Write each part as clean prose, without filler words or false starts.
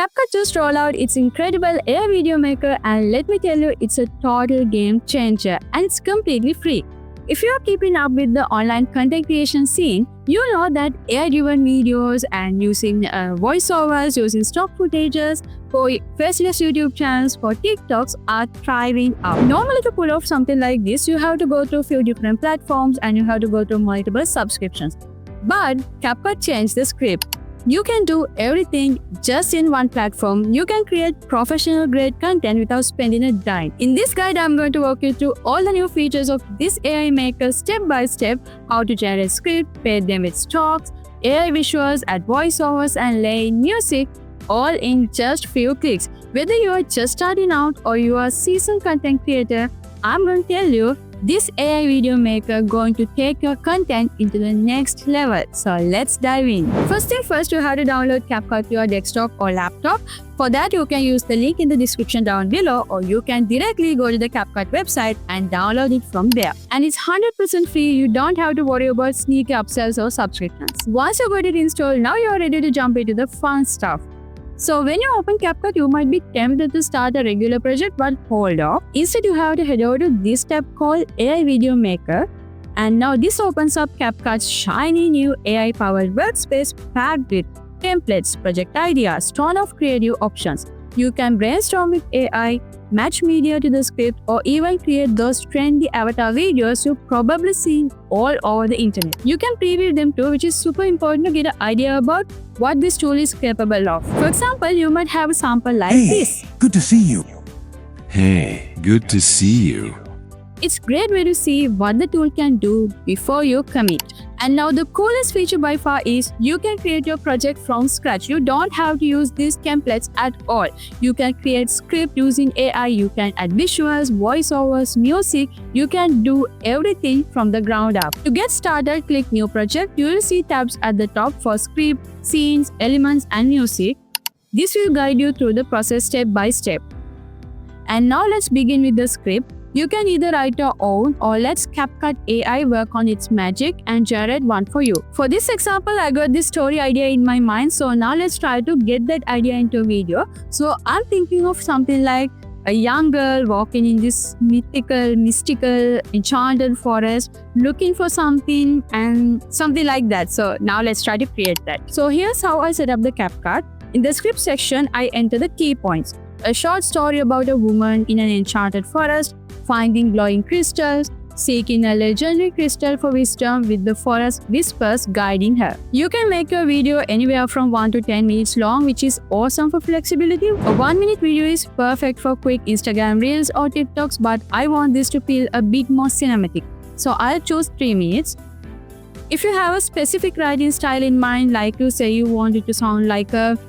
CapCut just rolled out its incredible AI video maker, and let me tell you, it's a total game changer and it's completely free. If you are keeping up with the online content creation scene, you know that AI-driven videos and using voiceovers, using stock footages for faceless YouTube channels, for TikToks are thriving out. Normally to pull off something like this, you have to go through a few different platforms and you have to go through multiple subscriptions. But CapCut changed the script. You can do everything just in one platform. You can create professional grade content without spending a dime. In this guide, I'm going to walk you through all the new features of this AI maker step by step, how to generate script, pair them with stocks, AI visuals, add voiceovers and lay in music, all in just few clicks. Whether you are just starting out or you are a seasoned content creator, I'm going to tell you this AI video maker going to take your content into the next level. So let's dive in. First thing first, you have to download CapCut to your desktop or laptop. For that, you can use the link in the description down below, or you can directly go to the CapCut website and download it from there. And it's 100% free. You don't have to worry about sneaky upsells or subscriptions. Once you got it installed, now you're ready to jump into the fun stuff. So when you open CapCut, you might be tempted to start a regular project, but hold off. Instead, you have to head over to this tab called AI Video Maker. And now this opens up CapCut's shiny new AI-powered workspace packed with templates, project ideas, ton of creative options. You can brainstorm with AI, match media to the script, or even create those trendy avatar videos you've probably seen all over the internet. You can preview them too, which is super important to get an idea about what this tool is capable of. For example, you might have a sample like this. Good to see you. Hey, good to see you. It's a great way to see what the tool can do before you commit. And now the coolest feature by far is you can create your project from scratch. You don't have to use these templates at all. You can create script using AI, you can add visuals, voiceovers, music. You can do everything from the ground up. To get started, click New Project. You will see tabs at the top for script, scenes, elements, and music. This will guide you through the process step by step. And now let's begin with the script. You can either write your own or let CapCut AI work on its magic and generate one for you. For this example, I got this story idea in my mind, so now let's try to get that idea into a video. So I'm thinking of something like a young girl walking in this mystical, enchanted forest, looking for something and something like that. So now let's try to create that. So here's how I set up the CapCut. In the script section, I enter the key points. A short story about a woman in an enchanted forest, finding glowing crystals, seeking a legendary crystal for wisdom with the forest whispers guiding her. You can make your video anywhere from 1 to 10 minutes long, which is awesome for flexibility. A 1-minute video is perfect for quick Instagram reels or TikToks, but I want this to feel a bit more cinematic. So I'll choose 3 minutes. If you have a specific writing style in mind, like you say you want it to sound like a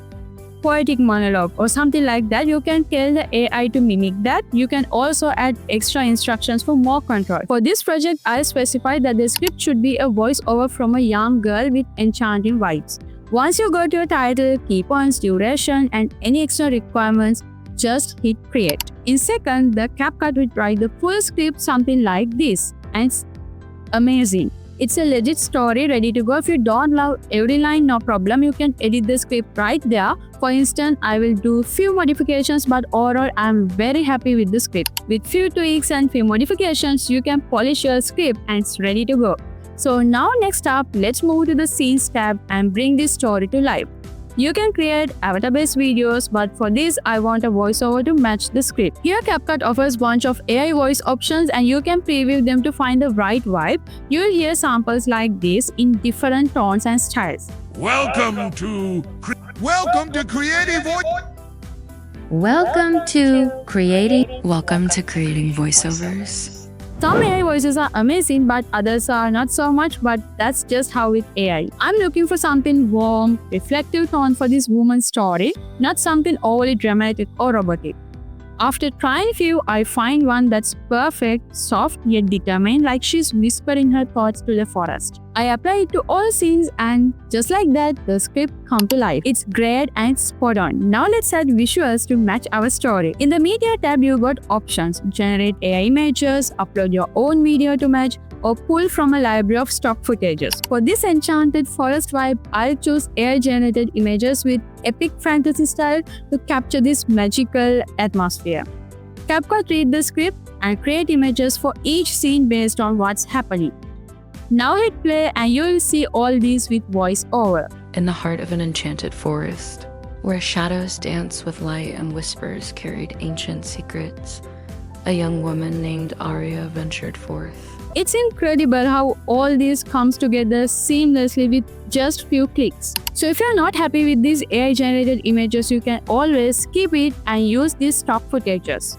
poetic monologue or something like that, you can tell the AI to mimic that. You can also add extra instructions for more control. For this project, I'll specify that the script should be a voiceover from a young girl with enchanting vibes. Once you go to your title, key points, duration, and any extra requirements, just hit create. In second, the CapCut will write the full script something like this, and it's amazing. It's a legit story ready to go. If you don't love every line, no problem. You can edit the script right there. For instance, I will do few modifications, but overall, I'm very happy with the script. With few tweaks and few modifications, you can polish your script and it's ready to go. So now next up, let's move to the Scenes tab and bring this story to life. You can create avatar-based videos, but for this, I want a voiceover to match the script. Here, CapCut offers a bunch of AI voice options and you can preview them to find the right vibe. You'll hear samples like this in different tones and styles. Welcome to Creative Voice. Welcome to creating voiceovers. Some AI voices are amazing, but others are not so much, but that's just how with AI. I'm looking for something warm, reflective tone for this woman's story, not something overly dramatic or robotic. After trying a few, I find one that's perfect, soft yet determined, like she's whispering her thoughts to the forest. I apply it to all scenes and just like that, the script comes to life. It's great and it's spot on. Now let's add visuals to match our story. In the media tab, you got options. Generate AI images, upload your own video to match, or pull from a library of stock footages. For this enchanted forest vibe, I'll choose AI-generated images with epic fantasy style to capture this magical atmosphere. CapCut read the script and create images for each scene based on what's happening. Now hit play and you will see all these with voice-over. In the heart of an enchanted forest, where shadows dance with light and whispers carried ancient secrets, a young woman named Arya ventured forth. It's incredible how all this comes together seamlessly with just few clicks. So if you're not happy with these AI-generated images, you can always skip it and use these stock footages.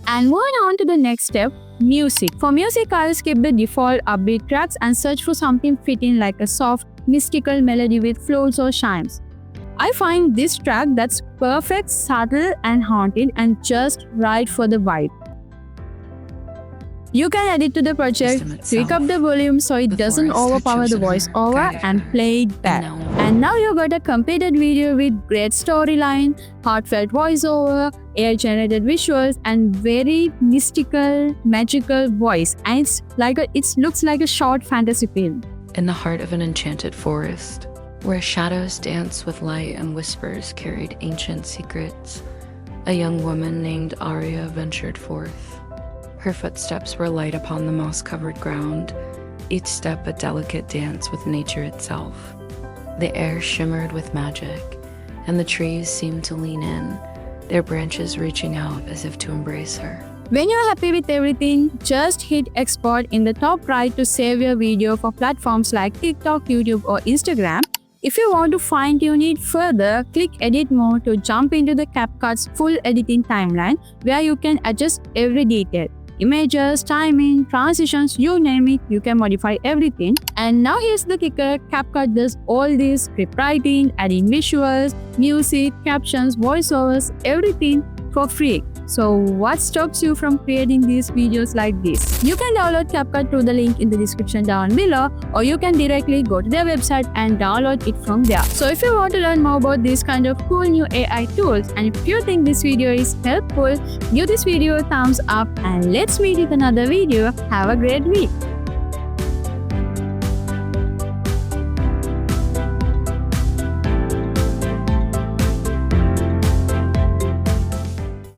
And moving on to the next step, music. For music, I'll skip the default upbeat tracks and search for something fitting like a soft, mystical melody with floats or chimes. I find this track that's perfect, subtle and haunted and just right for the vibe. You can add it to the project, tweak up the volume so it doesn't overpower the voiceover and play it back. And now you got a completed video with great storyline, heartfelt voiceover, AI-generated visuals and very mystical, magical voice. And it looks like a short fantasy film. In the heart of an enchanted forest, where shadows dance with light and whispers carried ancient secrets, a young woman named Arya ventured forth. Her footsteps were light upon the moss-covered ground, each step a delicate dance with nature itself. The air shimmered with magic, and the trees seemed to lean in, their branches reaching out as if to embrace her. When you're happy with everything, just hit export in the top right to save your video for platforms like TikTok, YouTube or Instagram. If you want to fine-tune it further, click Edit More to jump into the CapCut's full editing timeline where you can adjust every detail. Images, timing, transitions, you name it, you can modify everything. And now here's the kicker, CapCut does all this script writing, adding visuals, music, captions, voiceovers, everything for free. So what stops you from creating these videos like this? You can download CapCut through the link in the description down below, or you can directly go to their website and download it from there. So if you want to learn more about these kind of cool new AI tools, and if you think this video is helpful, give this video a thumbs up and let's meet with another video. Have a great week.